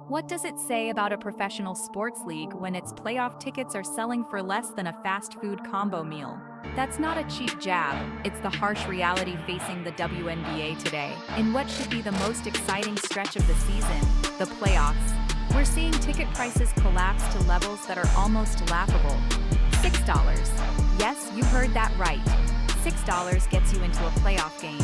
What does it say about a professional sports league when its playoff tickets are selling for less than a fast food combo meal? That's not a cheap jab, it's the harsh reality facing the WNBA today. In what should be the most exciting stretch of the season, the playoffs, we're seeing ticket prices collapse to levels that are almost laughable. $6. Yes, you heard that right. $6 gets you into a playoff game,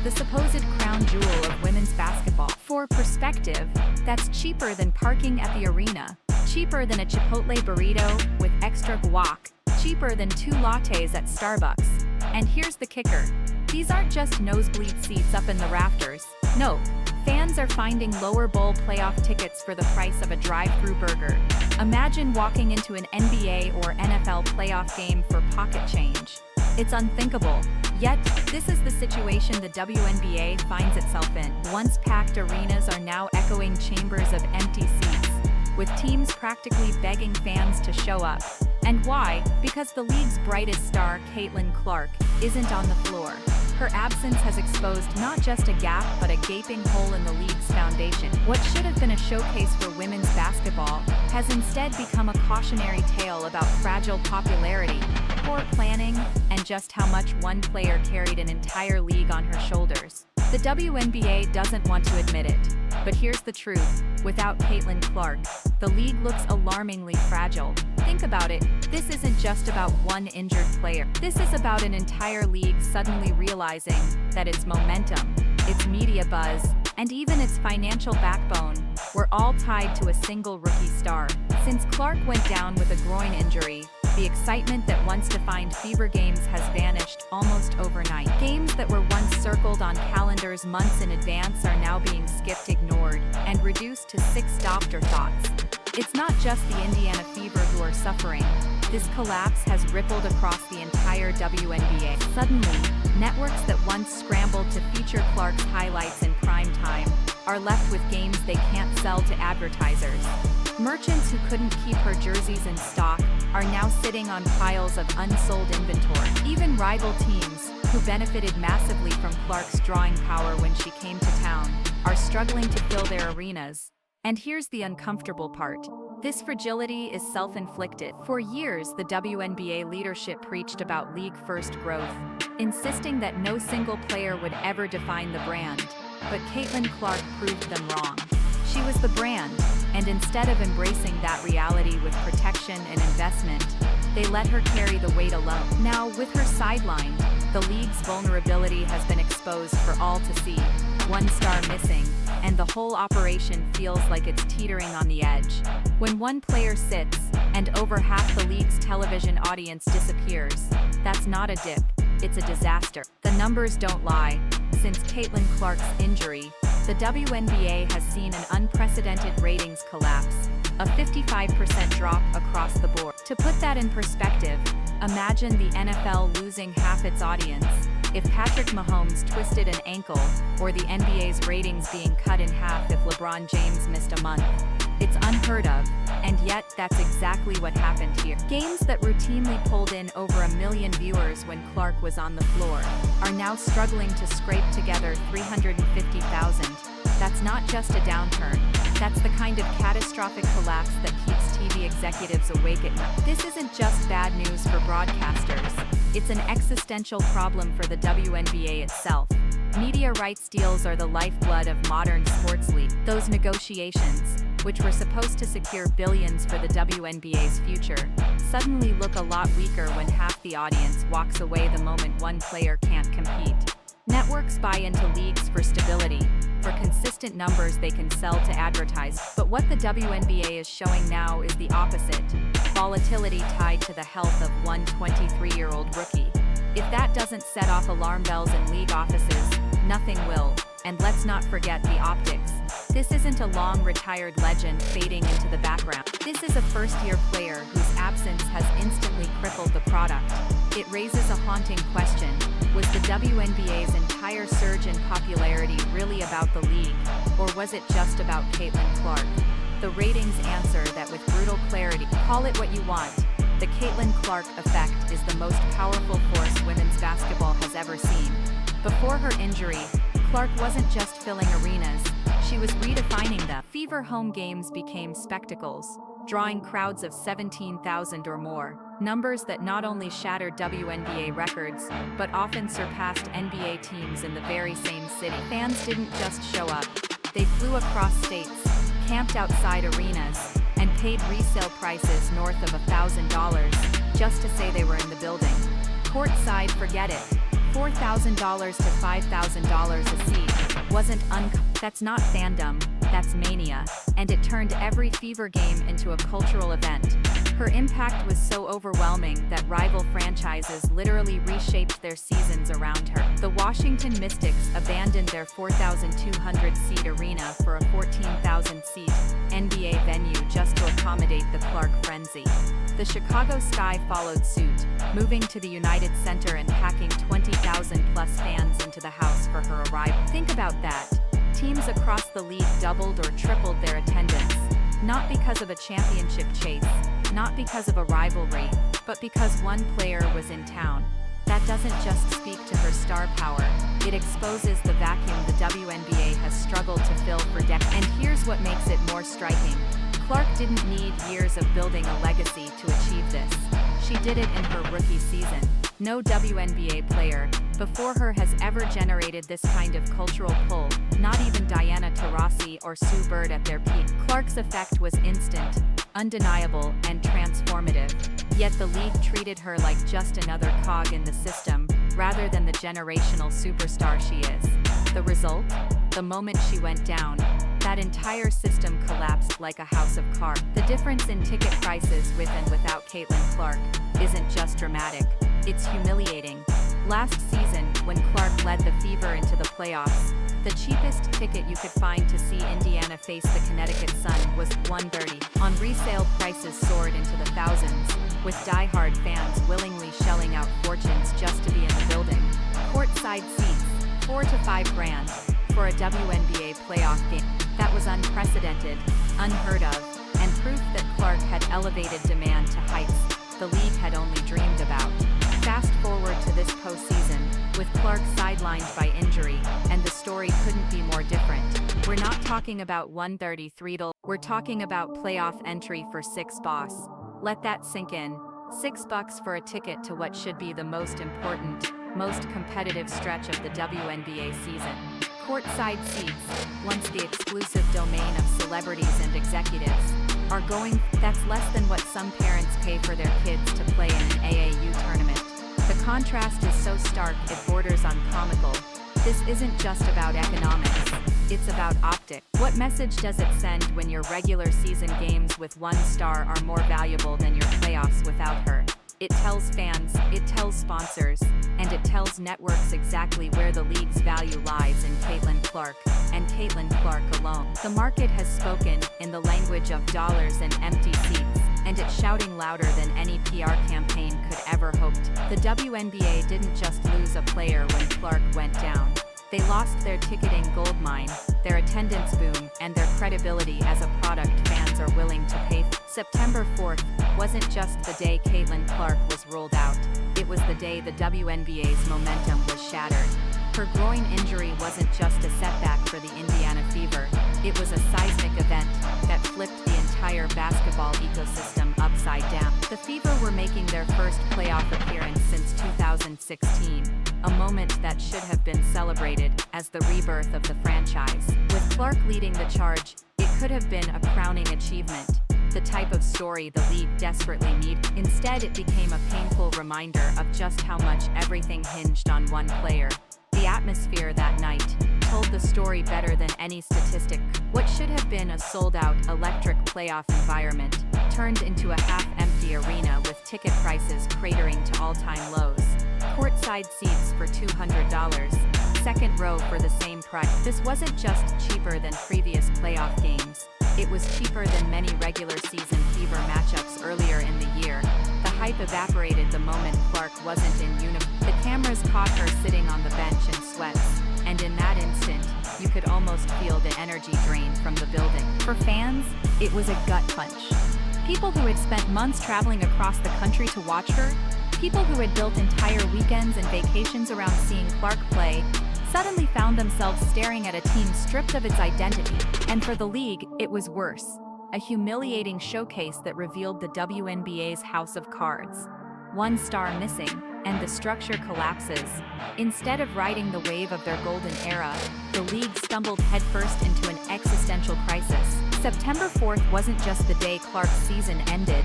the supposed crown jewel of women's basketball. For perspective, that's cheaper than parking at the arena, cheaper than a Chipotle burrito with extra guac, cheaper than 2 lattes at Starbucks. And here's the kicker. These aren't just nosebleed seats up in the rafters. No, fans are finding lower bowl playoff tickets for the price of a drive-through burger. Imagine walking into an NBA or NFL playoff game for pocket change. It's unthinkable. Yet, this is the situation the WNBA finds itself in. Once packed arenas are now echoing chambers of empty seats, with teams practically begging fans to show up. And why? Because the league's brightest star, Caitlin Clark, isn't on the floor. Her absence has exposed not just a gap but a gaping hole in the league's foundation. What should have been a showcase for women's basketball has instead become a cautionary tale about fragile popularity, poor planning, and just how much one player carried an entire league on her shoulders. The WNBA doesn't want to admit it, but here's the truth. Without Caitlin Clark, the league looks alarmingly fragile. Think about it, this isn't just about one injured player. This is about an entire league suddenly realizing that its momentum, its media buzz, and even its financial backbone were all tied to a single rookie star. Since Clark went down with a groin injury, the excitement that once defined fever games has vanished almost overnight. Games that were once circled on calendars months in advance are now being skipped, ignored, and reduced to 6 afterthoughts. It's not just the Indiana Fever who are suffering. This collapse has rippled across the entire WNBA. Suddenly, networks that once scrambled to feature Clark's highlights in prime time are left with games they can't sell to advertisers. Merchants who couldn't keep her jerseys in stock are now sitting on piles of unsold inventory. Even rival teams, who benefited massively from Clark's drawing power when she came to town, are struggling to fill their arenas. And here's the uncomfortable part. This fragility is self-inflicted. For years, the WNBA leadership preached about league-first growth, insisting that no single player would ever define the brand. But Caitlin Clark proved them wrong. She was the brand, and instead of embracing that reality with protection and investment, they let her carry the weight alone. Now, with her sidelined, the league's vulnerability has been exposed for all to see. One star missing, and the whole operation feels like it's teetering on the edge. When one player sits, and over half the league's television audience disappears, that's not a dip, it's a disaster. The numbers don't lie. Since Caitlin Clark's injury, the WNBA has seen an unprecedented ratings collapse, a 55% drop across the board. To put that in perspective, imagine the NFL losing half its audience, if Patrick Mahomes twisted an ankle, or the NBA's ratings being cut in half if LeBron James missed a month. It's unheard of, and yet that's exactly what happened here. Games that routinely pulled in over 1 million viewers when Clark was on the floor are now struggling to scrape together 350,000. That's not just a downturn. That's the kind of catastrophic collapse that keeps TV executives awake at night. This isn't just bad news for broadcasters. It's an existential problem for the WNBA itself. Media rights deals are the lifeblood of modern sports leagues. Those negotiations, which were supposed to secure billions for the WNBA's future, suddenly look a lot weaker when half the audience walks away the moment one player can't compete. Networks buy into leagues for stability, for consistent numbers they can sell to advertise. But what the WNBA is showing now is the opposite: volatility tied to the health of one 23-year-old rookie. If that doesn't set off alarm bells in league offices, nothing will. And let's not forget the optics. This isn't a long-retired legend fading into the background. This is a first-year player whose absence has instantly crippled the product. It raises a haunting question. Was the WNBA's entire surge in popularity really about the league, or was it just about Caitlin Clark? The ratings answer that with brutal clarity. Call it what you want. The Caitlin Clark effect is the most powerful force women's basketball has ever seen. Before her injury, Clark wasn't just filling arenas, She was redefining them. Fever home games became spectacles, drawing crowds of 17,000 or more, numbers that not only shattered WNBA records, but often surpassed NBA teams in the very same city. Fans didn't just show up. They flew across states, camped outside arenas, and paid resale prices north of $1,000 just to say they were in the building. Courtside, forget it. $4,000 to $5,000 a seat wasn't that's not fandom, that's mania, and it turned every Fever game into a cultural event. Her impact was so overwhelming that rival franchises literally reshaped their seasons around her. The Washington Mystics abandoned their 4,200-seat arena for a 14,000-seat NBA venue just to accommodate the Clark frenzy. The Chicago Sky followed suit, moving to the United Center and packing 20,000-plus fans into the house for her arrival. Think about that. Teams across the league doubled or tripled their attendance, not because of a championship chase, not because of a rivalry, but because one player was in town. That doesn't just speak to her star power, it exposes the vacuum the WNBA has struggled to fill for decades. And here's what makes it more striking. Clark didn't need years of building a legacy to achieve this. She did it in her rookie season. No WNBA player before her has ever generated this kind of cultural pull, not even Diana Taurasi or Sue Bird at their peak. Clark's effect was instant, undeniable, and transformative, yet the league treated her like just another cog in the system, rather than the generational superstar she is. The result? The moment she went down, that entire system collapsed like a house of cards. The difference in ticket prices with and without Caitlin Clark isn't just dramatic, it's humiliating. Last season, when Clark led the Fever into the playoffs, the cheapest ticket you could find to see Indiana face the Connecticut Sun was $130. On resale, prices soared into the thousands, with die-hard fans willingly shelling out fortunes just to be in the building. Courtside seats, $4 to $5 grand, for a WNBA playoff game. That was unprecedented, unheard of, and proof that Clark had elevated demand to heights the league had only dreamed about. Fast forward to this postseason, with Clark sidelined by injury, and the story couldn't be more different. We're not talking about $133, we're talking about playoff entry for $6. Let that sink in. $6 for a ticket to what should be the most important, most competitive stretch of the WNBA season. Courtside seats, once the exclusive domain of celebrities and executives, are going. That's less than what some parents pay for their kids to play in an AAU tournament. The contrast is so stark it borders on comical. This isn't just about economics, it's about optics. What message does it send when your regular season games with one star are more valuable than your playoffs without her? It tells fans, it tells sponsors, and it tells networks exactly where the league's value lies in Caitlin Clark, and Caitlin Clark alone. The market has spoken in the language of dollars and empty seats, and it's shouting louder than any PR campaign could ever hoped. The WNBA didn't just lose a player when Clark went down. They lost their ticketing goldmine, their attendance boom, and their credibility as a product fans are willing to pay for. September 4th wasn't just the day Caitlin Clark was ruled out, it was the day the WNBA's momentum was shattered. Her groin injury wasn't just a setback for the Indiana Fever, it was a seismic event that flipped the entire basketball ecosystem upside down. The Fever were making their first playoff appearance since 2016, a moment that should have been celebrated as the rebirth of the franchise. With Clark leading the charge, it could have been a crowning achievement, the type of story the league desperately needed. Instead, it became a painful reminder of just how much everything hinged on one player. The atmosphere that night told the story better than any statistic. What should have been a sold-out, electric playoff environment turned into a half-empty arena with ticket prices cratering to all-time lows. Courtside seats for $200, second row for the same price. This wasn't just cheaper than previous playoff games. It was cheaper than many regular season Fever matchups earlier in the year. The hype evaporated the moment Clark wasn't in uniform. The cameras caught her sitting on the bench in sweats, and in that instant, you could almost feel the energy drain from the building. For fans, it was a gut punch. People who had spent months traveling across the country to watch her, people who had built entire weekends and vacations around seeing Clark play, suddenly found themselves staring at a team stripped of its identity. And for the league, it was worse. A humiliating showcase that revealed the WNBA's house of cards. One star missing, and the structure collapses. Instead of riding the wave of their golden era, the league stumbled headfirst into an existential crisis. September 4th wasn't just the day Clark's season ended,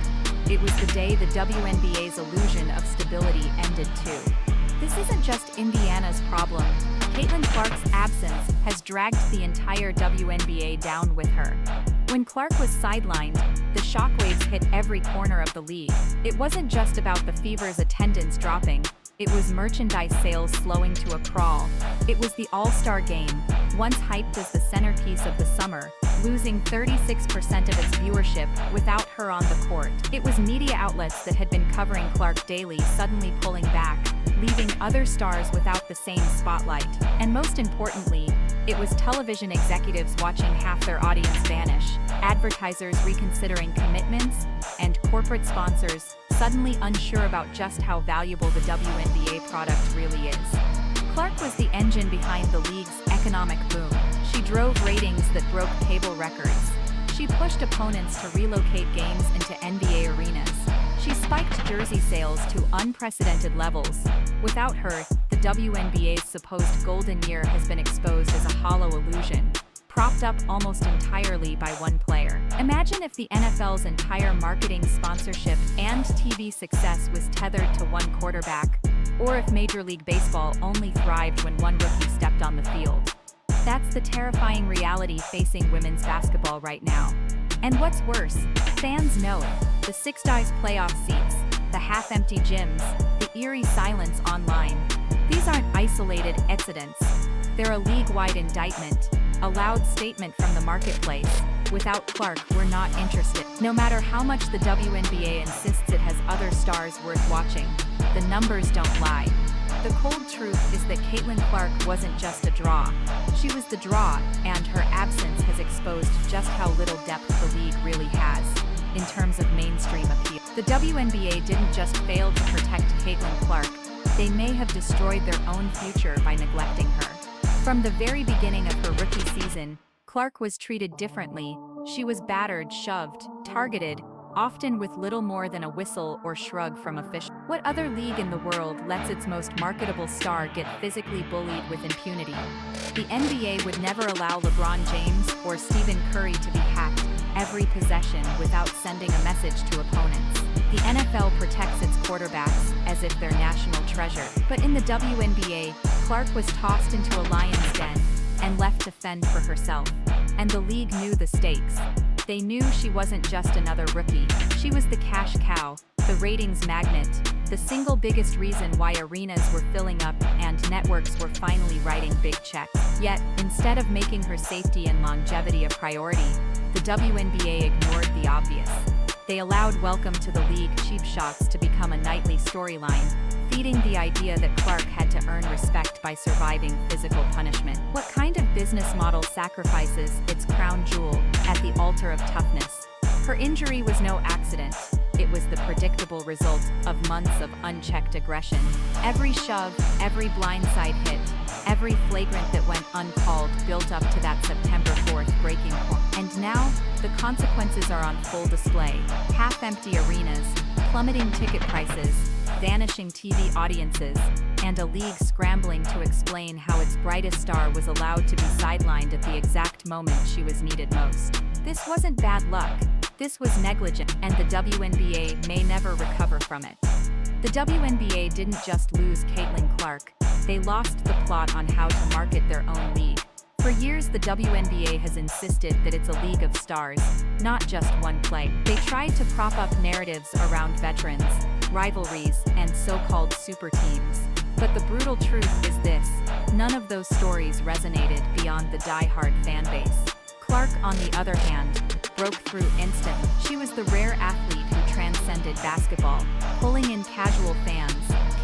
it was the day the WNBA's illusion of stability ended too. This isn't just Indiana's problem. Caitlin Clark's absence has dragged the entire WNBA down with her. When Clark was sidelined, the shockwaves hit every corner of the league. It wasn't just about the Fever's attendance dropping, it was merchandise sales slowing to a crawl. It was the All-Star Game, once hyped as the centerpiece of the summer, losing 36% of its viewership without her on the court. It was media outlets that had been covering Clark daily suddenly pulling back, leaving other stars without the same spotlight. And most importantly, it was television executives watching half their audience vanish, advertisers reconsidering commitments, and corporate sponsors suddenly unsure about just how valuable the WNBA product really is. Clark was the engine behind the league's economic boom. She drove ratings that broke cable records. She pushed opponents to relocate games into NBA arenas. She spiked jersey sales to unprecedented levels. Without her, the WNBA's supposed golden year has been exposed as a hollow illusion, propped up almost entirely by one player. Imagine if the NFL's entire marketing, sponsorship, and TV success was tethered to one quarterback, or if Major League Baseball only thrived when one rookie stepped on the field. That's the terrifying reality facing women's basketball right now. And what's worse, fans know it. The six-dice playoff seats, the half-empty gyms, the eerie silence online. These aren't isolated incidents. They're a league-wide indictment, a loud statement from the marketplace. Without Clark, we're not interested. No matter how much the WNBA insists it has other stars worth watching, the numbers don't lie. The cold truth is that Caitlin Clark wasn't just a draw. She was the draw, and her absence has exposed just how little depth the league really has in terms of mainstream appeal. The WNBA didn't just fail to protect Caitlin Clark, they may have destroyed their own future by neglecting her. From the very beginning of her rookie season, Clark was treated differently. She was battered, shoved, targeted, often with little more than a whistle or shrug from officials. What other league in the world lets its most marketable star get physically bullied with impunity? The NBA would never allow LeBron James or Stephen Curry to be hacked every possession without sending a message to opponents. The NFL protects its quarterbacks as if they're national treasure. But in the WNBA, Clark was tossed into a lion's den and left to fend for herself. And the league knew the stakes. They knew she wasn't just another rookie. She was the cash cow, the ratings magnet, the single biggest reason why arenas were filling up and networks were finally writing big checks. Yet, instead of making her safety and longevity a priority, the WNBA ignored the obvious. They allowed Welcome to the League cheap shots to become a nightly storyline, feeding the idea that Clark had to earn respect by surviving physical punishment. What kind of business model sacrifices its crown jewel at the altar of toughness? Her injury was no accident. It was the predictable result of months of unchecked aggression. Every shove, every blindside hit, every flagrant that went uncalled built up to that September 4th breaking point. And now, the consequences are on full display. Half-empty arenas, plummeting ticket prices, vanishing TV audiences, and a league scrambling to explain how its brightest star was allowed to be sidelined at the exact moment she was needed most. This wasn't bad luck. This was negligent, and the WNBA may never recover from it. The WNBA didn't just lose Caitlin Clark, they lost the plot on how to market their own league. For years, the WNBA has insisted that it's a league of stars, not just one play. They tried to prop up narratives around veterans, rivalries, and so-called super teams. But the brutal truth is this: none of those stories resonated beyond the die-hard fan base. Clark, on the other hand, broke through instantly. She was the rare athlete who transcended basketball, pulling in casual fans,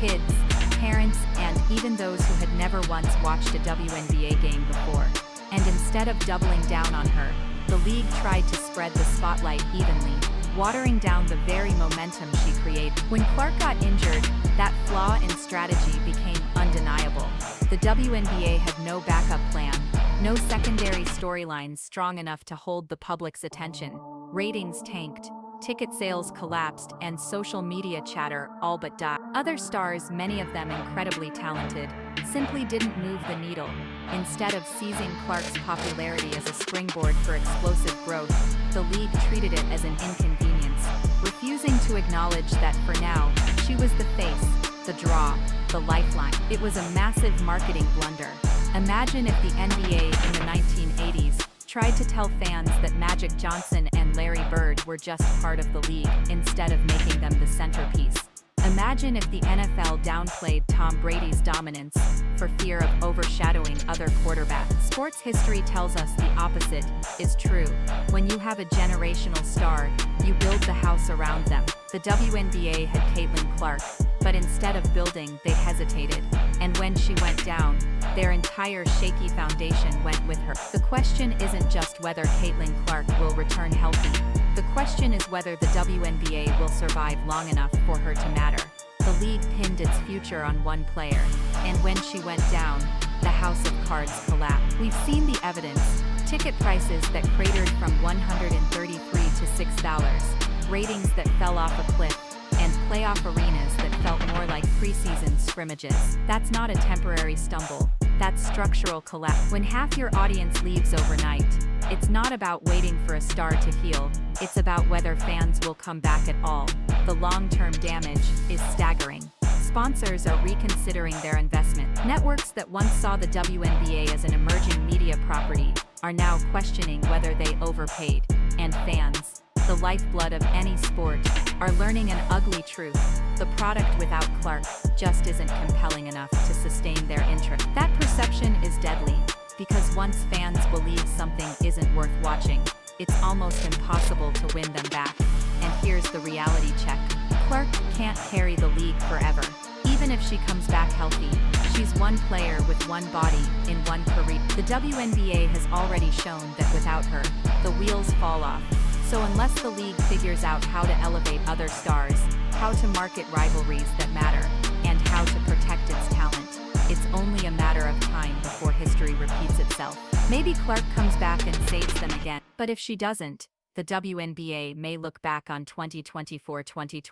kids, parents, and even those who had never once watched a WNBA game before. And instead of doubling down on her, the league tried to spread the spotlight evenly, watering down the very momentum she created. When Clark got injured, that flaw in strategy became undeniable. The WNBA had no backup plan, no secondary storylines strong enough to hold the public's attention. Ratings tanked, ticket sales collapsed, and social media chatter all but died. Other stars, many of them incredibly talented, simply didn't move the needle. Instead of seizing Clark's popularity as a springboard for explosive growth, the league treated it as an inconvenience, refusing to acknowledge that for now, she was the face, the draw, the lifeline. It was a massive marketing blunder. Imagine if the NBA in the 1980s tried to tell fans that Magic Johnson and Larry Bird were just part of the league instead of making them the centerpiece. Imagine if the NFL downplayed Tom Brady's dominance for fear of overshadowing other quarterbacks. Sports history tells us the opposite is true. When you have a generational star, you build the house around them. The WNBA had Caitlin Clark, but instead of building, they hesitated. And when she went down, their entire shaky foundation went with her. The question isn't just whether Caitlin Clark will return healthy. The question is whether the WNBA will survive long enough for her to matter. The league pinned its future on one player, and when she went down, the house of cards collapsed. We've seen the evidence. Ticket prices that cratered from $133 to $6, ratings that fell off a cliff, and playoff arenas that felt more like preseason scrimmages. That's not a temporary stumble. That's structural collapse. When half your audience leaves overnight, it's not about waiting for a star to heal. It's about whether fans will come back at all. The long-term damage is staggering. Sponsors are reconsidering their investment. Networks that once saw the WNBA as an emerging media property are now questioning whether they overpaid. And fans, the lifeblood of any sport, are learning an ugly truth. The product without Clark just isn't compelling enough to sustain their interest. That perception is deadly, because once fans believe something isn't worth watching, it's almost impossible to win them back. And here's the reality check. Clark can't carry the league forever. Even if she comes back healthy, she's one player with one body, in one career. The WNBA has already shown that without her, the wheels fall off. So unless the league figures out how to elevate other stars, how to market rivalries that matter, and how to protect its talent, it's only a matter of time before history repeats itself. Maybe Clark comes back and saves them again. But if she doesn't, the WNBA may look back on 2024-2020